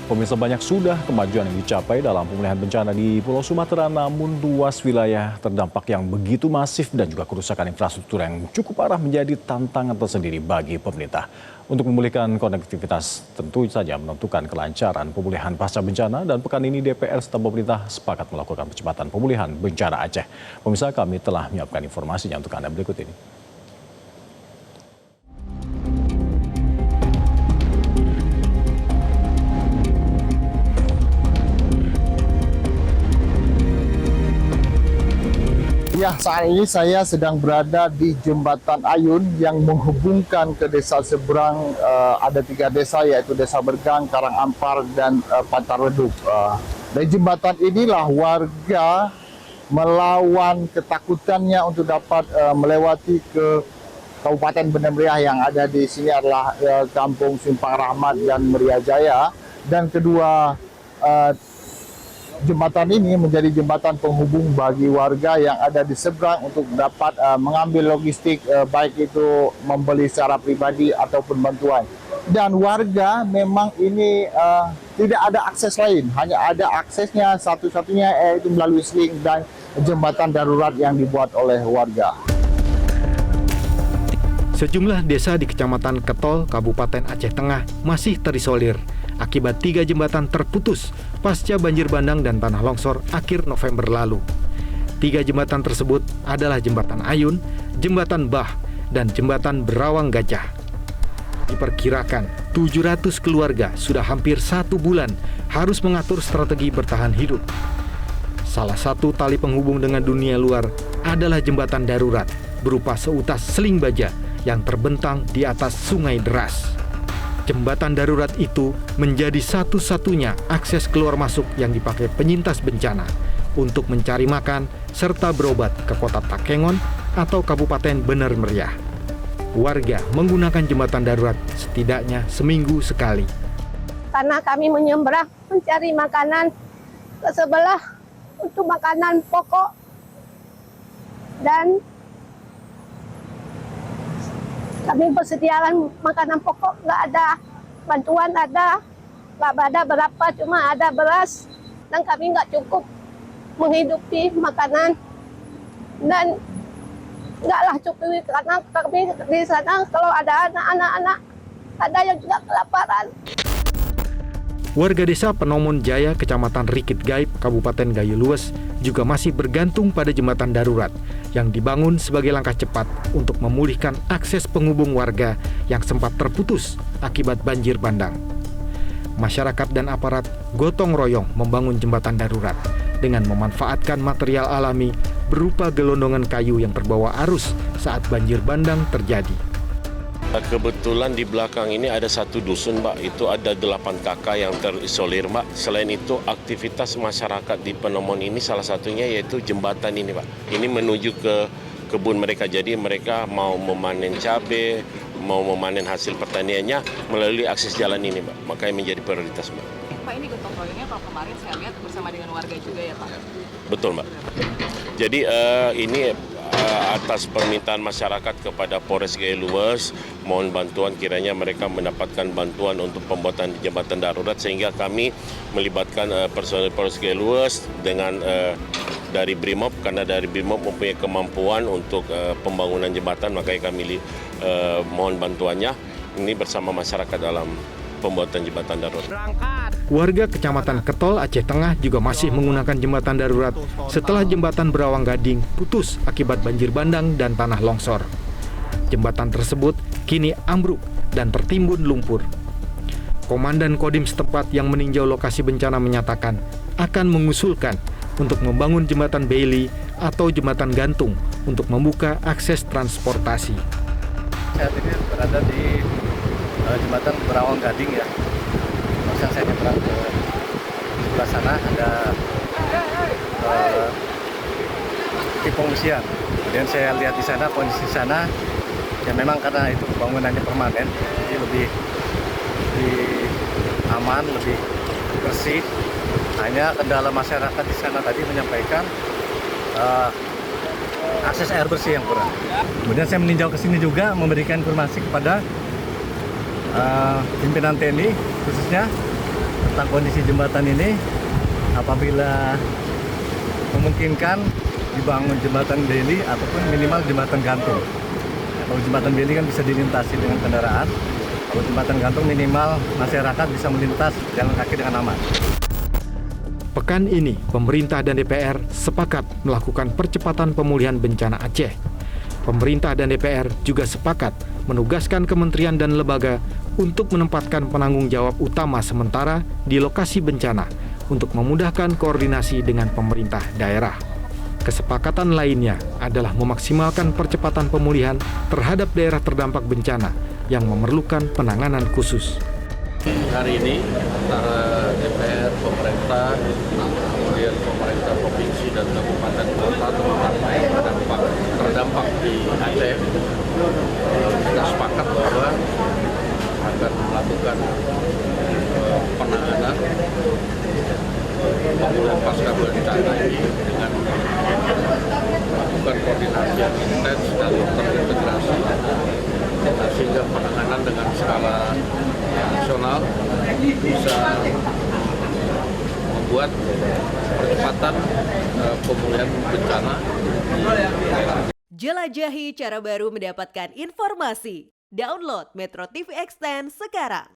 Pemirsa, banyak sudah kemajuan yang dicapai dalam pemulihan bencana di Pulau Sumatera, namun luas wilayah terdampak yang begitu masif dan juga kerusakan infrastruktur yang cukup parah menjadi tantangan tersendiri bagi pemerintah. Untuk memulihkan konektivitas tentu saja menentukan kelancaran pemulihan pasca bencana, dan pekan ini DPR serta pemerintah sepakat melakukan percepatan pemulihan bencana Aceh. Pemirsa, kami telah menyiapkan informasinya untuk Anda berikut ini. Ya, saat ini saya sedang berada di Jembatan Ayun yang menghubungkan ke desa seberang. Ada 3 desa, yaitu Desa Bergang, Karangampar, dan Pantar Redup. Dari jembatan inilah warga melawan ketakutannya untuk dapat melewati ke Kabupaten Banda Meriah. Yang ada di sini adalah Kampung Simpang Rahmat dan Meria Jaya. Dan kedua jembatan ini menjadi jembatan penghubung bagi warga yang ada di seberang untuk dapat mengambil logistik, baik itu membeli secara pribadi ataupun bantuan. Dan warga memang ini tidak ada akses lain, hanya ada aksesnya satu-satunya yaitu melalui seling dan jembatan darurat yang dibuat oleh warga. Sejumlah desa di Kecamatan Ketol, Kabupaten Aceh Tengah masih terisolir akibat 3 jembatan terputus pasca banjir bandang dan tanah longsor akhir November lalu. 3 jembatan tersebut adalah Jembatan Ayun, Jembatan Bah, dan Jembatan Berawang Gajah. Diperkirakan 700 keluarga sudah hampir 1 bulan harus mengatur strategi bertahan hidup. Salah satu tali penghubung dengan dunia luar adalah jembatan darurat berupa seutas seling baja yang terbentang di atas sungai deras. Jembatan darurat itu menjadi satu-satunya akses keluar masuk yang dipakai penyintas bencana untuk mencari makan serta berobat ke kota Takengon atau Kabupaten Banda Meriah. Warga menggunakan jembatan darurat setidaknya seminggu sekali. Karena kami menyeberang mencari makanan ke sebelah untuk makanan pokok, dan kami persediaan makanan pokok, nggak ada bantuan, nggak ada berapa, cuma ada beras, dan kami nggak cukup menghidupi makanan, dan nggaklah cukup karena kami di sana kalau ada anak-anak, ada yang juga kelaparan. Warga desa Penomon Jaya, Kecamatan Rikit Gaib, Kabupaten Gayo Lues juga masih bergantung pada jembatan darurat yang dibangun sebagai langkah cepat untuk memulihkan akses penghubung warga yang sempat terputus akibat banjir bandang. Masyarakat dan aparat gotong royong membangun jembatan darurat dengan memanfaatkan material alami berupa gelondongan kayu yang terbawa arus saat banjir bandang terjadi. Kebetulan di belakang ini ada satu dusun, Mbak. Itu ada 8 kakak yang terisolir, Mbak. Selain itu, aktivitas masyarakat di Penomon ini salah satunya yaitu jembatan ini, Pak. Ini menuju ke kebun mereka. Jadi mereka mau memanen cabai, mau memanen hasil pertaniannya melalui akses jalan ini, Mbak. Makanya menjadi prioritas, Mbak. Pak, ini gotong royongnya kalau kemarin saya lihat bersama dengan warga juga ya, Pak? Betul, Mbak. Jadi ini atas permintaan masyarakat kepada Polres Gayo Lues, mohon bantuan, kiranya mereka mendapatkan bantuan untuk pembuatan jembatan darurat, sehingga kami melibatkan personel Polres Gayo Lues dengan dari Brimob, karena dari Brimob mempunyai kemampuan untuk pembangunan jembatan, makanya kami mohon bantuannya ini bersama masyarakat dalam pembuatan jembatan darurat. Warga Kecamatan Ketol, Aceh Tengah juga masih menggunakan jembatan darurat setelah jembatan Berawang Gading putus akibat banjir bandang dan tanah longsor. Jembatan tersebut kini ambruk dan tertimbun lumpur. Komandan Kodim setempat yang meninjau lokasi bencana menyatakan akan mengusulkan untuk membangun jembatan Bailey atau jembatan gantung untuk membuka akses transportasi. Saat ini berada di jembatan Berawang Gading ya. Yang saya nyebrang ke sebelah sana ada titik pengungsian. Kemudian saya lihat di sana kondisi di sana, ya memang karena itu bangunannya permanen, jadi lebih aman, lebih bersih. Hanya kendala masyarakat di sana tadi menyampaikan akses air bersih yang kurang. Kemudian saya meninjau ke sini juga memberikan informasi kepada pimpinan TNI khususnya tentang kondisi jembatan ini, apabila memungkinkan dibangun jembatan beli ataupun minimal jembatan gantung. Kalau jembatan beli kan bisa dilintasi dengan kendaraan, kalau jembatan gantung minimal masyarakat bisa melintas jalan kaki dengan aman. Pekan ini, pemerintah dan DPR sepakat melakukan percepatan pemulihan bencana Aceh. Pemerintah dan DPR juga sepakat menugaskan kementerian dan lembaga untuk menempatkan penanggung jawab utama sementara di lokasi bencana untuk memudahkan koordinasi dengan pemerintah daerah. Kesepakatan lainnya adalah memaksimalkan percepatan pemulihan terhadap daerah terdampak bencana yang memerlukan penanganan khusus. Hari ini antara DPR, pemerintah, kemudian pemerintah provinsi dan kabupaten kota terutama yang terdampak di Aceh, kita sepakat bahwa akan melakukan penanganan pemulihan pasca bencana ini dengan melakukan koordinasi yang intens dan terintegrasi, sehingga penanganan dengan skala nasional bisa membuat percepatan pemulihan bencana. Jelajahi cara baru mendapatkan informasi. Download Metro TV Extend sekarang.